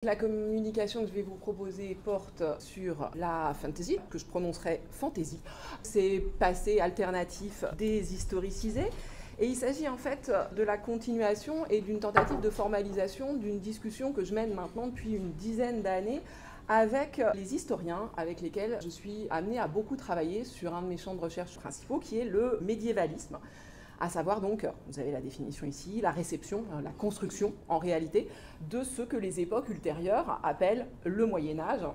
La communication que je vais vous proposer porte sur la fantasy, que je prononcerai fantasy. C'est passé alternatif des historicisés. Et il s'agit en fait de la continuation et d'une tentative de formalisation d'une discussion que je mène maintenant depuis une dizaine d'années avec les historiens avec lesquels je suis amenée à beaucoup travailler sur un de mes champs de recherche principaux qui est le médiévalisme. À savoir donc, vous avez la définition ici, la réception, la construction en réalité de ce que les époques ultérieures appellent le Moyen-Âge.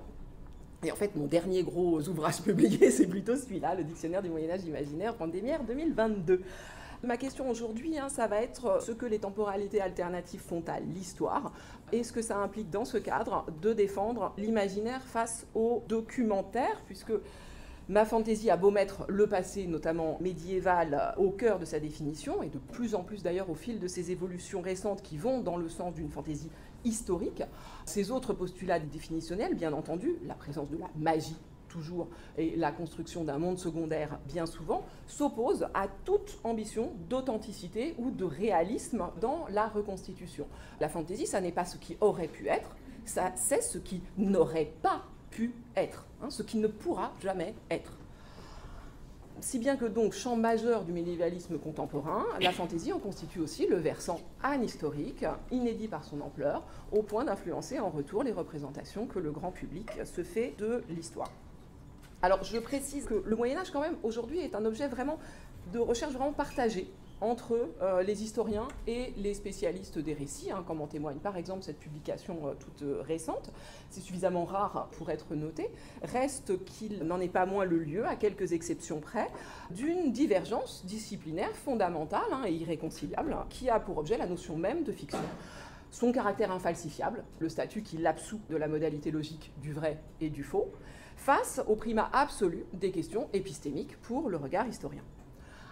Et en fait, mon dernier gros ouvrage publié, c'est plutôt celui-là, le Dictionnaire du Moyen-Âge imaginaire, Pandémiaire 2022. Ma question aujourd'hui, ça va être ce que les temporalités alternatives font à l'histoire et ce que ça implique dans ce cadre de défendre l'imaginaire face au documentaire, puisque ma fantaisie a beau mettre le passé, notamment médiéval, au cœur de sa définition, et de plus en plus d'ailleurs au fil de ces évolutions récentes qui vont dans le sens d'une fantaisie historique. Ces autres postulats définitionnels, bien entendu, la présence de la magie toujours et la construction d'un monde secondaire bien souvent, s'opposent à toute ambition d'authenticité ou de réalisme dans la reconstitution. La fantaisie, ça n'est pas ce qui aurait pu être, ça, c'est ce qui n'aurait pas pu être, ce qui ne pourra jamais être. Si bien que donc, champ majeur du médiévalisme contemporain, la fantaisie en constitue aussi le versant anhistorique, inédit par son ampleur, au point d'influencer en retour les représentations que le grand public se fait de l'histoire. Alors je précise que le Moyen-Âge quand même aujourd'hui est un objet vraiment de recherche vraiment partagé entre les historiens et les spécialistes des récits, comme en témoigne par exemple cette publication toute récente. C'est suffisamment rare pour être noté. Reste qu'il n'en est pas moins le lieu, à quelques exceptions près, d'une divergence disciplinaire fondamentale et irréconciliable qui a pour objet la notion même de fiction. Son caractère infalsifiable, le statut qui l'absout de la modalité logique du vrai et du faux, face au primat absolu des questions épistémiques pour le regard historien.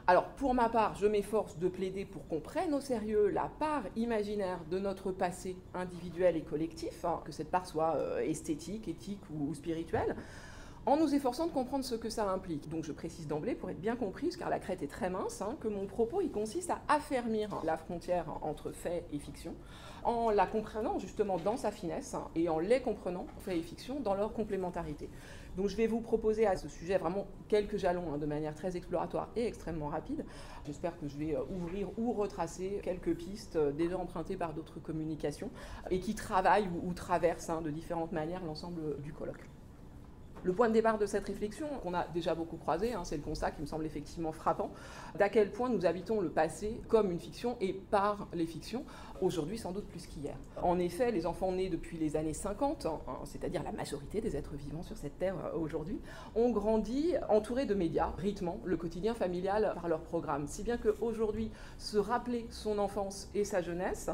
Alors, pour ma part, je m'efforce de plaider pour qu'on prenne au sérieux la part imaginaire de notre passé individuel et collectif, que cette part soit esthétique, éthique ou spirituelle, en nous efforçant de comprendre ce que ça implique. Donc je précise d'emblée, pour être bien comprise, car la crête est très mince, que mon propos il consiste à affermir la frontière entre fait et fiction, en la comprenant justement dans sa finesse, et en les comprenant, fait et fiction, dans leur complémentarité. Donc je vais vous proposer à ce sujet vraiment quelques jalons de manière très exploratoire et extrêmement rapide. J'espère que je vais ouvrir ou retracer quelques pistes déjà empruntées par d'autres communications et qui travaillent ou traversent de différentes manières l'ensemble du colloque. Le point de départ de cette réflexion, qu'on a déjà beaucoup croisé, c'est le constat qui me semble effectivement frappant, d'à quel point nous habitons le passé comme une fiction et par les fictions, aujourd'hui sans doute plus qu'hier. En effet, les enfants nés depuis les années 50, c'est-à-dire la majorité des êtres vivants sur cette terre aujourd'hui, ont grandi entourés de médias, rythmant le quotidien familial par leurs programmes. Si bien qu'aujourd'hui, se rappeler son enfance et sa jeunesse,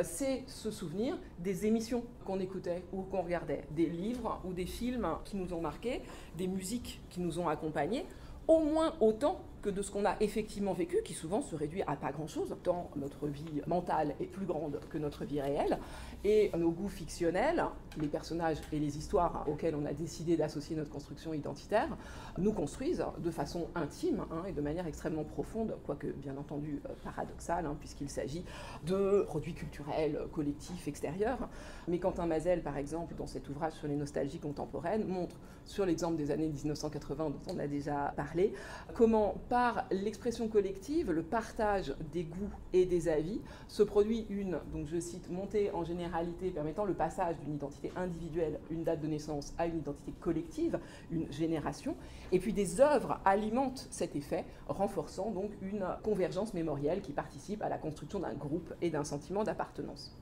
c'est se souvenir des émissions qu'on écoutait ou qu'on regardait, des livres ou des films qui nous ont marqués, des musiques qui nous ont accompagnés, au moins autant que de ce qu'on a effectivement vécu, qui souvent se réduit à pas grand-chose, tant notre vie mentale est plus grande que notre vie réelle, et nos goûts fictionnels, les personnages et les histoires auxquels on a décidé d'associer notre construction identitaire, nous construisent de façon intime et de manière extrêmement profonde, quoique bien entendu paradoxale, puisqu'il s'agit de produits culturels, collectifs, extérieurs. Mais Quentin Mazel, par exemple, dans cet ouvrage sur les nostalgies contemporaines, montre, sur l'exemple des années 1980 dont on a déjà parlé, comment par l'expression collective, le partage des goûts et des avis, se produit une, donc je cite, montée en généralité permettant le passage d'une identité individuelle, une date de naissance, à une identité collective, une génération, et puis des œuvres alimentent cet effet, renforçant donc une convergence mémorielle qui participe à la construction d'un groupe et d'un sentiment d'appartenance.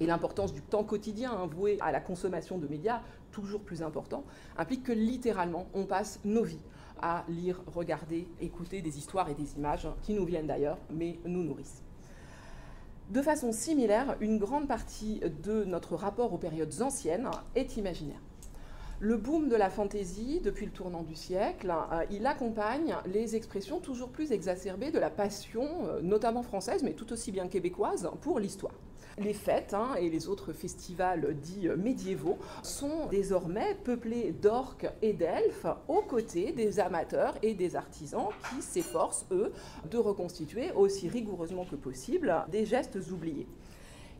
Et l'importance du temps quotidien voué à la consommation de médias, toujours plus important, implique que littéralement on passe nos vies à lire, regarder, écouter des histoires et des images qui nous viennent d'ailleurs, mais nous nourrissent. De façon similaire, une grande partie de notre rapport aux périodes anciennes est imaginaire. Le boom de la fantaisie, depuis le tournant du siècle, il accompagne les expressions toujours plus exacerbées de la passion, notamment française, mais tout aussi bien québécoise, pour l'histoire. Les fêtes et les autres festivals dits médiévaux sont désormais peuplés d'orques et d'elfes aux côtés des amateurs et des artisans qui s'efforcent, eux, de reconstituer aussi rigoureusement que possible des gestes oubliés.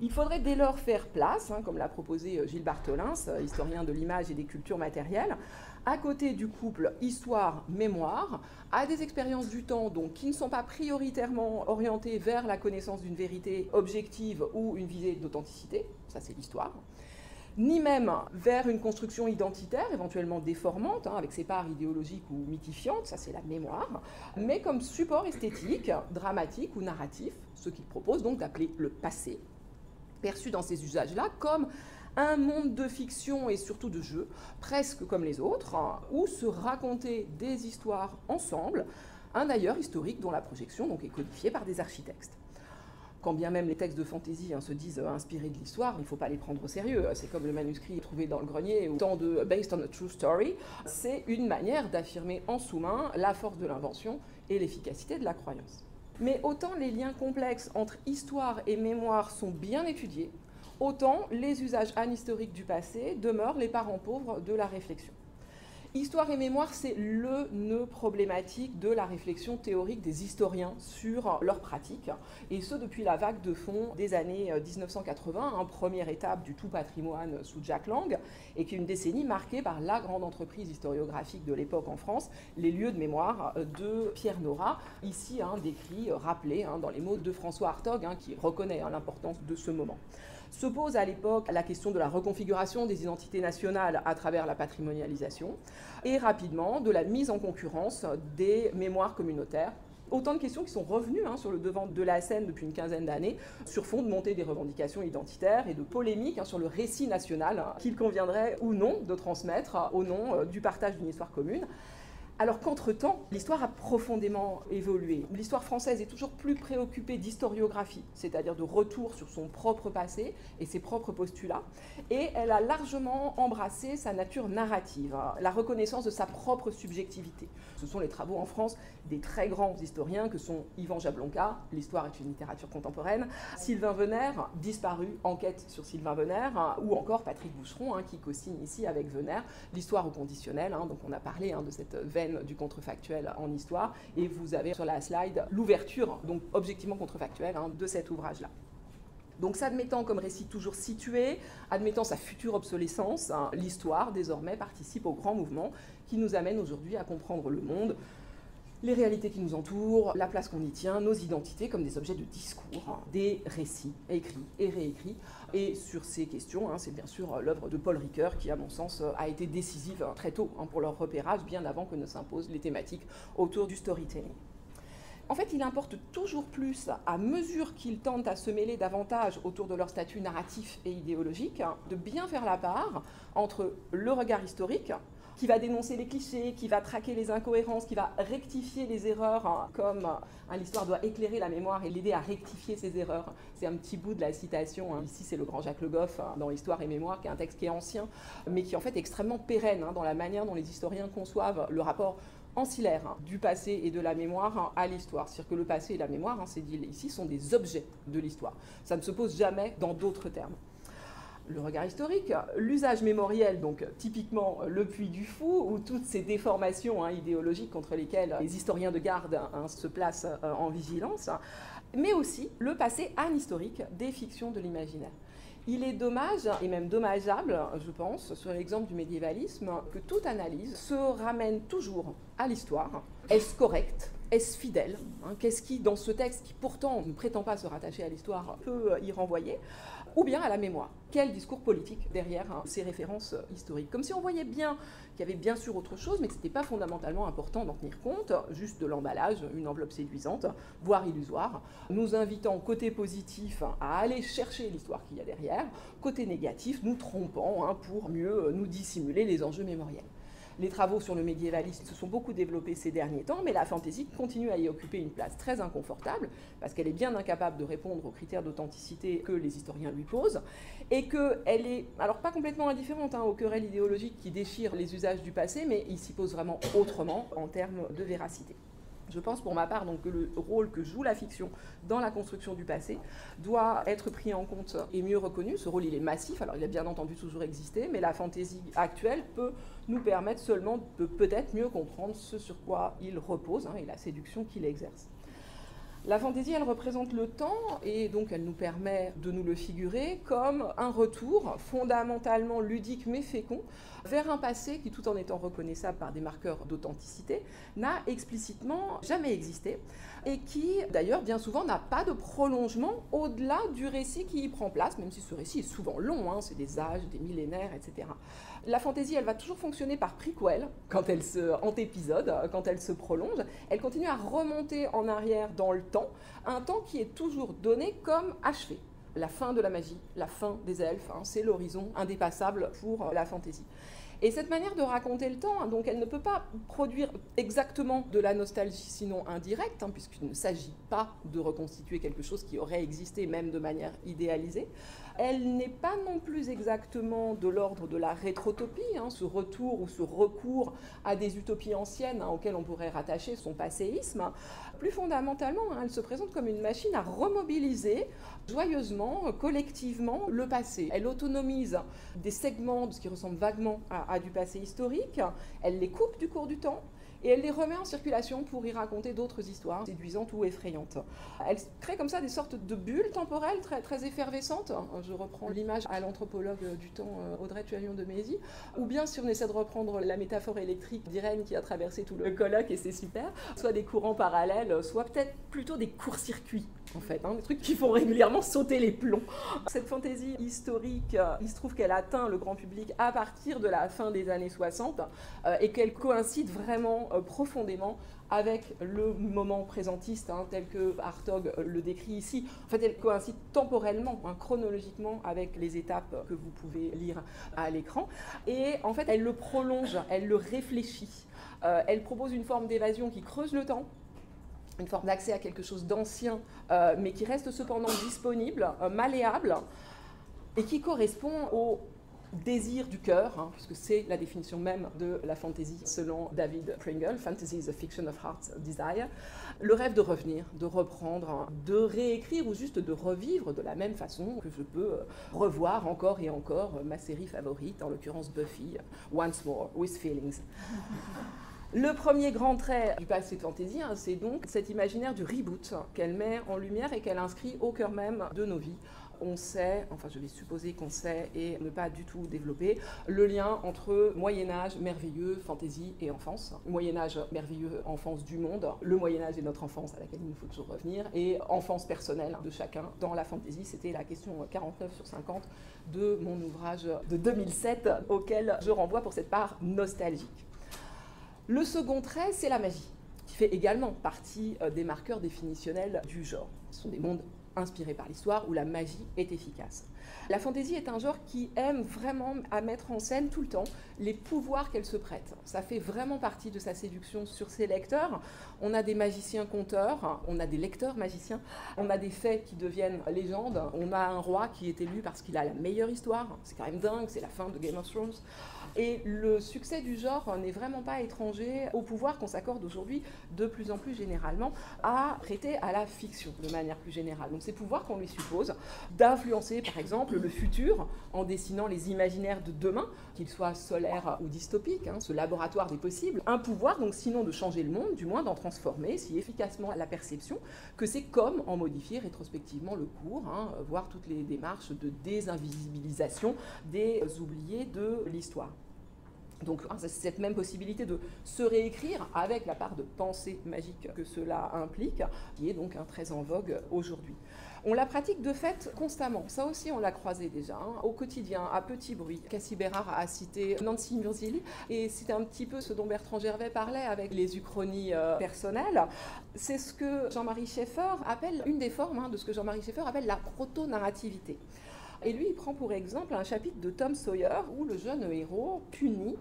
Il faudrait dès lors faire place, comme l'a proposé Gilles Bartholin, historien de l'image et des cultures matérielles, à côté du couple histoire-mémoire, à des expériences du temps donc, qui ne sont pas prioritairement orientées vers la connaissance d'une vérité objective ou une visée d'authenticité, ça c'est l'histoire, ni même vers une construction identitaire, éventuellement déformante, avec ses parts idéologiques ou mythifiantes, ça c'est la mémoire, mais comme support esthétique, dramatique ou narratif, ce qu'il propose donc d'appeler le passé, perçu dans ces usages-là comme un monde de fiction et surtout de jeu, presque comme les autres, où se raconter des histoires ensemble, un ailleurs historique dont la projection donc, est codifiée par des architectes. Quand bien même les textes de fantaisie se disent inspirés de l'histoire, il ne faut pas les prendre au sérieux. C'est comme le manuscrit trouvé dans le grenier, autant de « based on a true story », c'est une manière d'affirmer en sous-main la force de l'invention et l'efficacité de la croyance. Mais autant les liens complexes entre histoire et mémoire sont bien étudiés, autant les usages anhistoriques du passé demeurent les parents pauvres de la réflexion. Histoire et mémoire, c'est le nœud problématique de la réflexion théorique des historiens sur leur pratique, et ce depuis la vague de fond des années 1980, première étape du tout patrimoine sous Jack Lang, et qui est une décennie marquée par la grande entreprise historiographique de l'époque en France, les lieux de mémoire de Pierre Nora, ici décrit, rappelé dans les mots de François Hartog, qui reconnaît l'importance de ce moment. Se pose à l'époque la question de la reconfiguration des identités nationales à travers la patrimonialisation et rapidement de la mise en concurrence des mémoires communautaires. Autant de questions qui sont revenues sur le devant de la scène depuis une quinzaine d'années sur fond de montée des revendications identitaires et de polémiques sur le récit national qu'il conviendrait ou non de transmettre au nom du partage d'une histoire commune. Alors qu'entre-temps, l'histoire a profondément évolué. L'histoire française est toujours plus préoccupée d'historiographie, c'est-à-dire de retour sur son propre passé et ses propres postulats, et elle a largement embrassé sa nature narrative, la reconnaissance de sa propre subjectivité. Ce sont les travaux en France des très grands historiens que sont Yvan Jablonka, l'histoire est une littérature contemporaine, Sylvain Venère, disparu, enquête sur Sylvain Venère, ou encore Patrick Boucheron, qui co-signe ici avec Venère, l'histoire au conditionnel, donc on a parlé de cette veine du contrefactuel en histoire, et vous avez sur la slide l'ouverture, donc objectivement contrefactuelle, de cet ouvrage-là. Donc s'admettant comme récit toujours situé, admettant sa future obsolescence, l'histoire désormais participe au grand mouvement qui nous amène aujourd'hui à comprendre le monde, les réalités qui nous entourent, la place qu'on y tient, nos identités comme des objets de discours, des récits écrits et réécrits. Et sur ces questions, c'est bien sûr l'œuvre de Paul Ricoeur qui, à mon sens, a été décisive très tôt pour leur repérage, bien avant que ne s'imposent les thématiques autour du storytelling. En fait, il importe toujours plus, à mesure qu'ils tentent à se mêler davantage autour de leur statut narratif et idéologique, de bien faire la part entre le regard historique, qui va dénoncer les clichés, qui va traquer les incohérences, qui va rectifier les erreurs, comme l'histoire doit éclairer la mémoire et l'aider à rectifier ses erreurs. C'est un petit bout de la citation, ici c'est le grand Jacques Le Goff dans Histoire et mémoire, qui est un texte qui est ancien, mais qui en fait est extrêmement pérenne dans la manière dont les historiens conçoivent le rapport ancillaire du passé et de la mémoire à l'histoire. C'est-à-dire que le passé et la mémoire, c'est dit ici, sont des objets de l'histoire. Ça ne se pose jamais dans d'autres termes. Le regard historique, l'usage mémoriel, donc typiquement le Puy du Fou, ou toutes ces déformations idéologiques contre lesquelles les historiens de garde se placent en vigilance, mais aussi le passé anhistorique des fictions de l'imaginaire. Il est dommage, et même dommageable, je pense, sur l'exemple du médiévalisme, que toute analyse se ramène toujours à l'histoire. Est-ce correct ? Est-ce fidèle ? Qu'est-ce qui, dans ce texte, qui pourtant ne prétend pas se rattacher à l'histoire, peut y renvoyer ? Ou bien à la mémoire. Quel discours politique derrière ces références historiques ? Comme si on voyait bien qu'il y avait bien sûr autre chose, mais que ce n'était pas fondamentalement important d'en tenir compte, juste de l'emballage, une enveloppe séduisante, voire illusoire, nous invitant côté positif à aller chercher l'histoire qu'il y a derrière, côté négatif, nous trompant pour mieux nous dissimuler les enjeux mémoriels. Les travaux sur le médiévalisme se sont beaucoup développés ces derniers temps, mais la fantaisie continue à y occuper une place très inconfortable, parce qu'elle est bien incapable de répondre aux critères d'authenticité que les historiens lui posent, et qu'elle est, alors pas complètement indifférente aux querelles idéologiques qui déchirent les usages du passé, mais il s'y pose vraiment autrement en termes de véracité. Je pense pour ma part donc, que le rôle que joue la fiction dans la construction du passé doit être pris en compte et mieux reconnu. Ce rôle il est massif, alors il a bien entendu toujours existé, mais la fantaisie actuelle peut nous permettre seulement de peut-être mieux comprendre ce sur quoi il repose et la séduction qu'il exerce. La fantaisie, elle représente le temps et donc elle nous permet de nous le figurer comme un retour fondamentalement ludique mais fécond vers un passé qui, tout en étant reconnaissable par des marqueurs d'authenticité, n'a explicitement jamais existé et qui, d'ailleurs, bien souvent n'a pas de prolongement au-delà du récit qui y prend place, même si ce récit est souvent long, hein, c'est des âges, des millénaires, etc. La fantaisie, elle va toujours fonctionner par prequel, en épisode, quand elle se prolonge. Elle continue à remonter en arrière dans le temps, un temps qui est toujours donné comme achevé. La fin de la magie, la fin des elfes, hein, c'est l'horizon indépassable pour la fantaisie. Et cette manière de raconter le temps, hein, donc elle ne peut pas produire exactement de la nostalgie, sinon indirecte, hein, puisqu'il ne s'agit pas de reconstituer quelque chose qui aurait existé, même de manière idéalisée. Elle n'est pas non plus exactement de l'ordre de la rétrotopie, hein, ce retour ou ce recours à des utopies anciennes, hein, auxquelles on pourrait rattacher son passéisme. Plus fondamentalement, hein, elle se présente comme une machine à remobiliser joyeusement, collectivement, le passé. Elle autonomise des segments de ce qui ressemble vaguement à du passé historique, elle les coupe du cours du temps, et elle les remet en circulation pour y raconter d'autres histoires séduisantes ou effrayantes. Elle crée comme ça des sortes de bulles temporelles très, très effervescentes. Je reprends l'image à l'anthropologue du temps Audrey Tualion-de-Mézy, ou bien si on essaie de reprendre la métaphore électrique d'Irène qui a traversé tout le colloque et c'est super, soit des courants parallèles, soit peut-être plutôt des courts-circuits. En fait, hein, des trucs qui font régulièrement sauter les plombs. Cette fantaisie historique, il se trouve qu'elle atteint le grand public à partir de la fin des années 60 et qu'elle coïncide vraiment profondément avec le moment présentiste, hein, tel que Hartog le décrit ici. En fait, elle coïncide temporellement, hein, chronologiquement, avec les étapes que vous pouvez lire à l'écran. Et en fait, elle le prolonge, elle le réfléchit. Elle propose une forme d'évasion qui creuse le temps, une forme d'accès à quelque chose d'ancien, mais qui reste cependant disponible, malléable, et qui correspond au désir du cœur, hein, puisque c'est la définition même de la fantasy selon David Pringle. Fantasy is a fiction of heart's desire. Le rêve de revenir, de reprendre, hein, de réécrire ou juste de revivre de la même façon que je peux revoir encore et encore ma série favorite, en l'occurrence Buffy, Once More, with Feelings. Le premier grand trait du passé de fantaisie, hein, c'est donc cet imaginaire du reboot qu'elle met en lumière et qu'elle inscrit au cœur même de nos vies. On sait, enfin je vais supposer qu'on sait et ne pas du tout développer, le lien entre Moyen-Âge merveilleux, fantaisie et enfance. Moyen-Âge merveilleux, enfance du monde. Le Moyen-Âge est notre enfance à laquelle il nous faut toujours revenir. Et enfance personnelle de chacun dans la fantaisie. C'était la question 49 sur 50 de mon ouvrage de 2007 auquel je renvoie pour cette part nostalgique. Le second trait, c'est la magie, qui fait également partie des marqueurs définitionnels du genre. Ce sont des mondes inspirés par l'histoire où la magie est efficace. La fantaisie est un genre qui aime vraiment à mettre en scène tout le temps les pouvoirs qu'elle se prête. Ça fait vraiment partie de sa séduction sur ses lecteurs. On a des magiciens conteurs, on a des lecteurs magiciens, on a des faits qui deviennent légendes, on a un roi qui est élu parce qu'il a la meilleure histoire. C'est quand même dingue, c'est la fin de Game of Thrones. Et le succès du genre n'est vraiment pas étranger au pouvoir qu'on s'accorde aujourd'hui de plus en plus généralement à prêter à la fiction de manière plus générale. Donc ces pouvoirs qu'on lui suppose d'influencer par exemple le futur en dessinant les imaginaires de demain, qu'ils soient solaires ou dystopiques, hein, ce laboratoire des possibles. Un pouvoir donc sinon de changer le monde, du moins d'en transformer si efficacement la perception que c'est comme en modifier rétrospectivement le cours, hein, voire toutes les démarches de désinvisibilisation des oubliés de l'histoire. Donc c'est cette même possibilité de se réécrire avec la part de pensée magique que cela implique, qui est donc très en vogue aujourd'hui. On la pratique de fait constamment, ça aussi on l'a croisé déjà, hein, au quotidien, à petit bruit. Cassie Bérard a cité Nancy Murzilli, et c'était un petit peu ce dont Bertrand Gervais parlait avec les uchronies personnelles. C'est ce que Jean-Marie Schaeffer appelle, une des formes, hein, de ce que Jean-Marie Schaeffer appelle la proto-narrativité. Et lui, il prend pour exemple un chapitre de Tom Sawyer où le jeune héros, puni,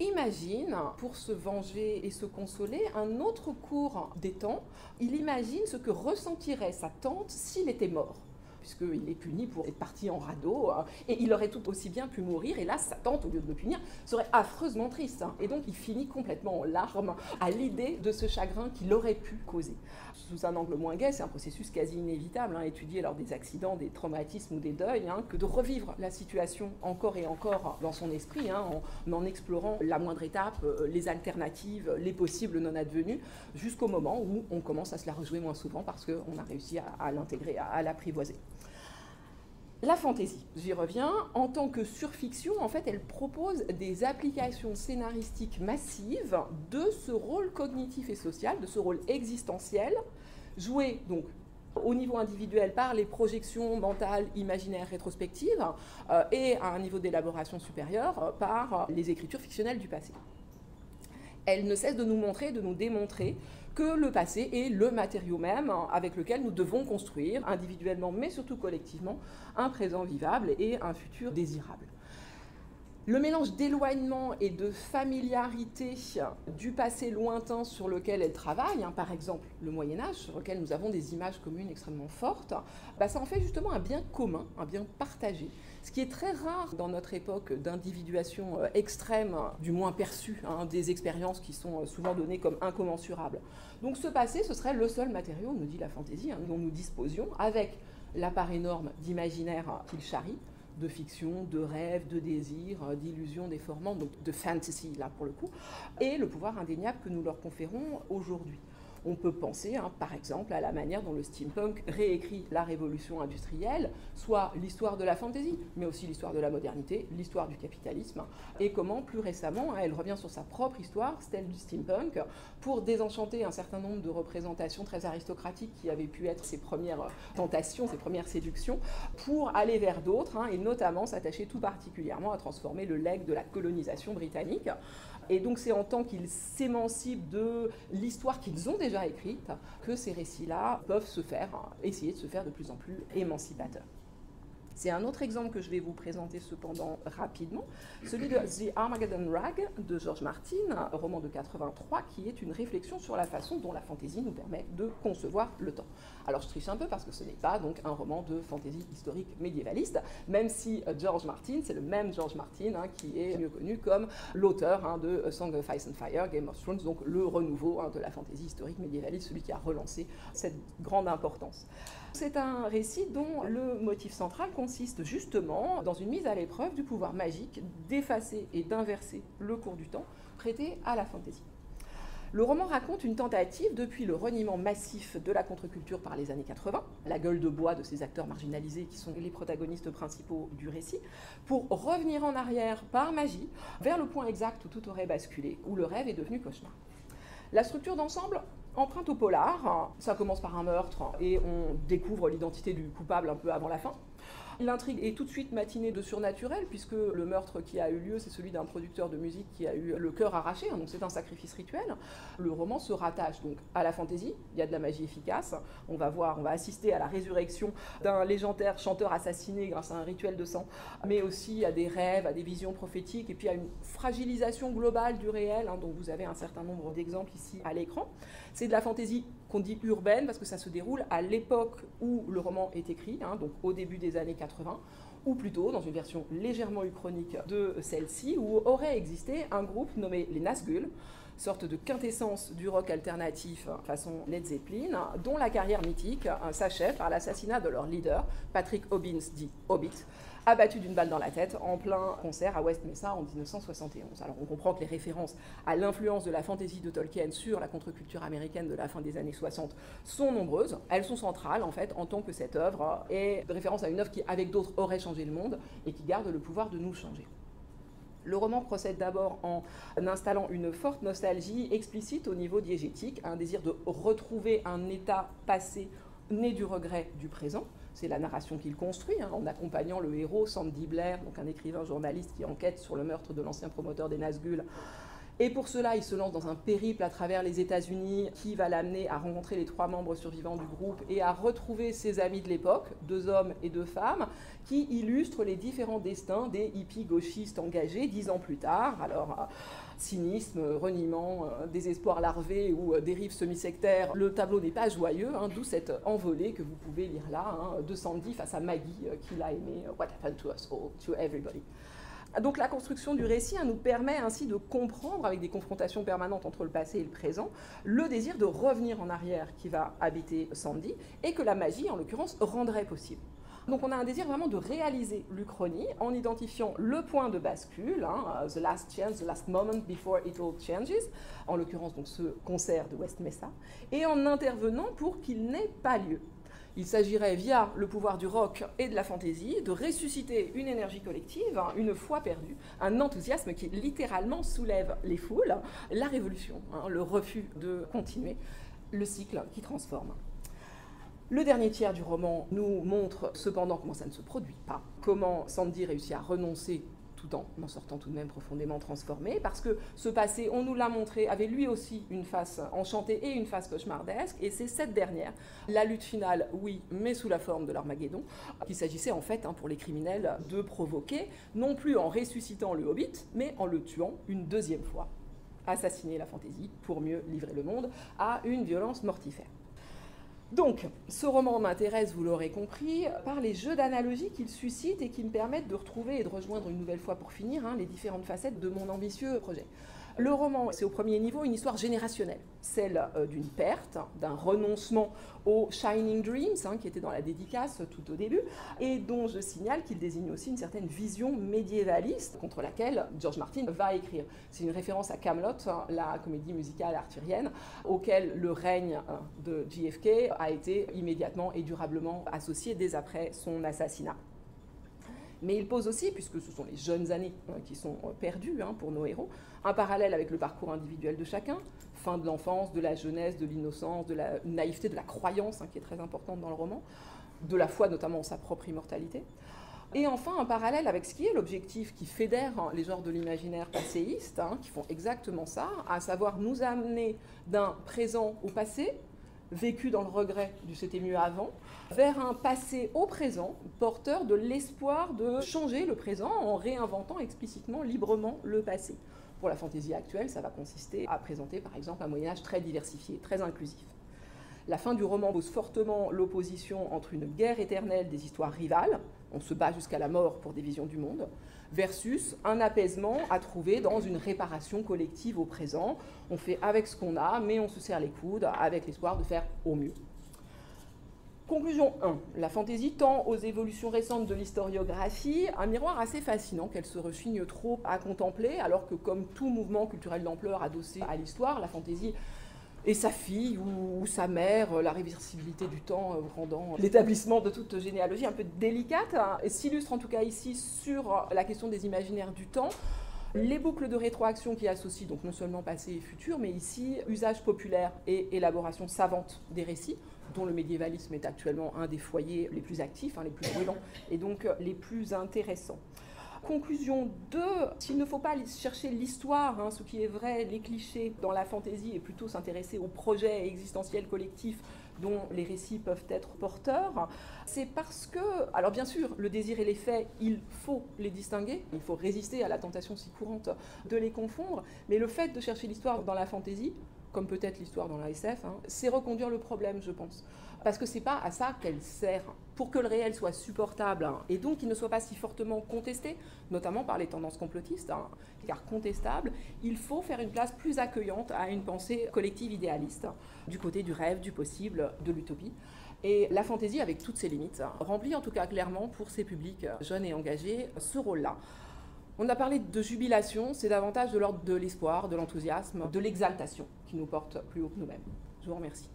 imagine, pour se venger et se consoler, un autre cours des temps. Il imagine ce que ressentirait sa tante s'il était mort. puisqu'il est puni pour être parti en radeau, et il aurait tout aussi bien pu mourir, et là, sa tante, au lieu de le punir, serait affreusement triste. Et donc, il finit complètement en larmes à l'idée de ce chagrin qu'il aurait pu causer. Sous un angle moins gai, c'est un processus quasi inévitable, étudié lors des accidents, des traumatismes ou des deuils, que de revivre la situation encore et encore dans son esprit, en explorant la moindre étape, les alternatives, les possibles non advenus, jusqu'au moment où on commence à se la rejouer moins souvent parce qu'on a réussi à l'intégrer, à l'apprivoiser. La fantaisie, j'y reviens, en tant que surfiction, en fait, elle propose des applications scénaristiques massives de ce rôle cognitif et social, de ce rôle existentiel, joué donc au niveau individuel par les projections mentales, imaginaires, rétrospectives, et à un niveau d'élaboration supérieur par les écritures fictionnelles du passé. Elle ne cesse de nous montrer, de nous démontrer que le passé est le matériau même avec lequel nous devons construire, individuellement mais surtout collectivement, un présent vivable et un futur désirable. Le mélange d'éloignement et de familiarité du passé lointain sur lequel elle travaille, par exemple le Moyen-Âge, sur lequel nous avons des images communes extrêmement fortes, ça en fait justement un bien commun, un bien partagé, ce qui est très rare dans notre époque d'individuation extrême, du moins perçue, des expériences qui sont souvent données comme incommensurables. Donc ce passé, ce serait le seul matériau, nous dit la fantaisie, dont nous disposions, avec la part énorme d'imaginaire qu'il charrie, de fiction, de rêve, de désir, d'illusions déformantes, donc de fantasy là pour le coup, et le pouvoir indéniable que nous leur conférons aujourd'hui. On peut penser, par exemple, à la manière dont le steampunk réécrit la révolution industrielle, soit l'histoire de la fantaisie, mais aussi l'histoire de la modernité, l'histoire du capitalisme, et comment, plus récemment, elle revient sur sa propre histoire, celle du steampunk, pour désenchanter un certain nombre de représentations très aristocratiques qui avaient pu être ses premières tentations, ses premières séductions, pour aller vers d'autres, et notamment s'attacher tout particulièrement à transformer le legs de la colonisation britannique. Et donc c'est en tant qu'ils s'émancipent de l'histoire qu'ils ont déjà écrite que ces récits-là peuvent essayer de se faire de plus en plus émancipateurs. C'est un autre exemple que je vais vous présenter cependant rapidement, celui de The Armageddon Rag de George Martin, un roman de 83 qui est une réflexion sur la façon dont la fantaisie nous permet de concevoir le temps. Alors je triche un peu parce que ce n'est pas donc un roman de fantaisie historique médiévaliste, même si George Martin, c'est le même George Martin qui est mieux connu comme l'auteur de A Song of Ice and Fire, Game of Thrones, donc le renouveau de la fantaisie historique médiévaliste, celui qui a relancé cette grande importance. C'est un récit dont le motif central consiste justement dans une mise à l'épreuve du pouvoir magique d'effacer et d'inverser le cours du temps prêté à la fantaisie. Le roman raconte une tentative, depuis le reniement massif de la contre-culture par les années 80, la gueule de bois de ces acteurs marginalisés qui sont les protagonistes principaux du récit, pour revenir en arrière par magie vers le point exact où tout aurait basculé, où le rêve est devenu cauchemar. La structure d'ensemble emprunte au polar, ça commence par un meurtre et on découvre l'identité du coupable un peu avant la fin. L'intrigue est tout de suite matinée de surnaturel, puisque le meurtre qui a eu lieu, c'est celui d'un producteur de musique qui a eu le cœur arraché, donc c'est un sacrifice rituel. Le roman se rattache donc à la fantaisie, il y a de la magie efficace, on va assister à la résurrection d'un légendaire chanteur assassiné grâce à un rituel de sang, mais aussi à des rêves, à des visions prophétiques, et puis à une fragilisation globale du réel, dont vous avez un certain nombre d'exemples ici à l'écran. C'est de la fantaisie qu'on dit urbaine, parce que ça se déroule à l'époque où le roman est écrit, donc au début des années 80, ou plutôt dans une version légèrement uchronique de celle-ci, où aurait existé un groupe nommé les Nazgûl, sorte de quintessence du rock alternatif façon Led Zeppelin, dont la carrière mythique s'achève par l'assassinat de leur leader, Patrick Hobbins, dit Hobbit, abattu d'une balle dans la tête en plein concert à West Mesa en 1971. Alors on comprend que les références à l'influence de la fantaisie de Tolkien sur la contre-culture américaine de la fin des années 60 sont nombreuses. Elles sont centrales en fait en tant que cette œuvre est de référence à une œuvre qui avec d'autres aurait changé le monde et qui garde le pouvoir de nous changer. Le roman procède d'abord en installant une forte nostalgie explicite au niveau diégétique, un désir de retrouver un état passé né du regret du présent. C'est la narration qu'il construit, en accompagnant le héros, Sandy Blair, donc un écrivain journaliste qui enquête sur le meurtre de l'ancien promoteur des Nazgûl, Et pour cela, il se lance dans un périple à travers les États-Unis qui va l'amener à rencontrer les 3 membres survivants du groupe et à retrouver ses amis de l'époque, 2 hommes et 2 femmes, qui illustrent les différents destins des hippies gauchistes engagés 10 ans plus tard. Alors, cynisme, reniement, désespoir larvé ou dérive semi-sectaire, le tableau n'est pas joyeux, d'où cette envolée que vous pouvez lire là, de Sandy face à Maggie, qui l'a aimé, What happened to us all, to everybody. Donc la construction du récit nous permet ainsi de comprendre, avec des confrontations permanentes entre le passé et le présent, le désir de revenir en arrière qui va habiter Sandy et que la magie, en l'occurrence, rendrait possible. Donc on a un désir vraiment de réaliser l'Uchronie en identifiant le point de bascule, the last chance, the last moment before it all changes, en l'occurrence donc ce concert de West Mesa, et en intervenant pour qu'il n'ait pas lieu. Il s'agirait, via le pouvoir du rock et de la fantaisie, de ressusciter une énergie collective, une foi perdue, un enthousiasme qui littéralement soulève les foules, la révolution, le refus de continuer, le cycle qui transforme. Le dernier tiers du roman nous montre cependant comment ça ne se produit pas, comment Sandy réussit à renoncer tout en sortant tout de même profondément transformé, parce que ce passé, on nous l'a montré, avait lui aussi une face enchantée et une face cauchemardesque, et c'est cette dernière, la lutte finale, oui, mais sous la forme de l'Armageddon, qu'il s'agissait en fait pour les criminels de provoquer, non plus en ressuscitant le Hobbit, mais en le tuant une 2e fois. Assassiner la fantaisie pour mieux livrer le monde à une violence mortifère. Donc, ce roman m'intéresse, vous l'aurez compris, par les jeux d'analogie qu'il suscite et qui me permettent de retrouver et de rejoindre une nouvelle fois pour finir les différentes facettes de mon ambitieux projet. Le roman, c'est au premier niveau une histoire générationnelle, celle d'une perte, d'un renoncement aux Shining Dreams, qui était dans la dédicace tout au début, et dont je signale qu'il désigne aussi une certaine vision médiévaliste contre laquelle George Martin va écrire. C'est une référence à Camelot, la comédie musicale arthurienne, auquel le règne de JFK a été immédiatement et durablement associé dès après son assassinat. Mais il pose aussi, puisque ce sont les jeunes années qui sont perdues pour nos héros, un parallèle avec le parcours individuel de chacun, fin de l'enfance, de la jeunesse, de l'innocence, de la naïveté, de la croyance, qui est très importante dans le roman, de la foi notamment en sa propre immortalité. Et enfin, un parallèle avec ce qui est l'objectif qui fédère les genres de l'imaginaire passéiste, qui font exactement ça, à savoir nous amener d'un présent au passé, vécu dans le regret du c'était mieux avant, vers un passé au présent, porteur de l'espoir de changer le présent en réinventant explicitement, librement le passé. Pour la fantaisie actuelle, ça va consister à présenter par exemple un Moyen-Âge très diversifié, très inclusif. La fin du roman pose fortement l'opposition entre une guerre éternelle des histoires rivales, on se bat jusqu'à la mort pour des visions du monde, versus un apaisement à trouver dans une réparation collective au présent. On fait avec ce qu'on a, mais on se serre les coudes avec l'espoir de faire au mieux. Conclusion 1. La fantaisie tend aux évolutions récentes de l'historiographie un miroir assez fascinant qu'elle se rechigne trop à contempler, alors que comme tout mouvement culturel d'ampleur adossé à l'histoire, la fantaisie et sa fille ou sa mère, la réversibilité du temps rendant l'établissement de toute généalogie un peu délicate, et s'illustre en tout cas ici sur la question des imaginaires du temps. Les boucles de rétroaction qui associent donc non seulement passé et futur, mais ici usage populaire et élaboration savante des récits, dont le médiévalisme est actuellement un des foyers les plus actifs, les plus brûlants et donc les plus intéressants. Conclusion 2, s'il ne faut pas chercher l'histoire, ce qui est vrai, les clichés dans la fantaisie, et plutôt s'intéresser aux projets existentiels collectifs dont les récits peuvent être porteurs, c'est parce que, alors bien sûr, le désir et les faits, il faut les distinguer, il faut résister à la tentation si courante de les confondre, mais le fait de chercher l'histoire dans la fantaisie, comme peut-être l'histoire dans la SF, c'est reconduire le problème, je pense. Parce que c'est pas à ça qu'elle sert. Pour que le réel soit supportable, et donc qu'il ne soit pas si fortement contesté, notamment par les tendances complotistes, car contestable, il faut faire une place plus accueillante à une pensée collective idéaliste, du côté du rêve, du possible, de l'utopie. Et la fantaisie, avec toutes ses limites, remplit en tout cas clairement pour ces publics jeunes et engagés ce rôle-là. On a parlé de jubilation, c'est davantage de l'ordre de l'espoir, de l'enthousiasme, de l'exaltation qui nous porte plus haut que nous-mêmes. Je vous remercie.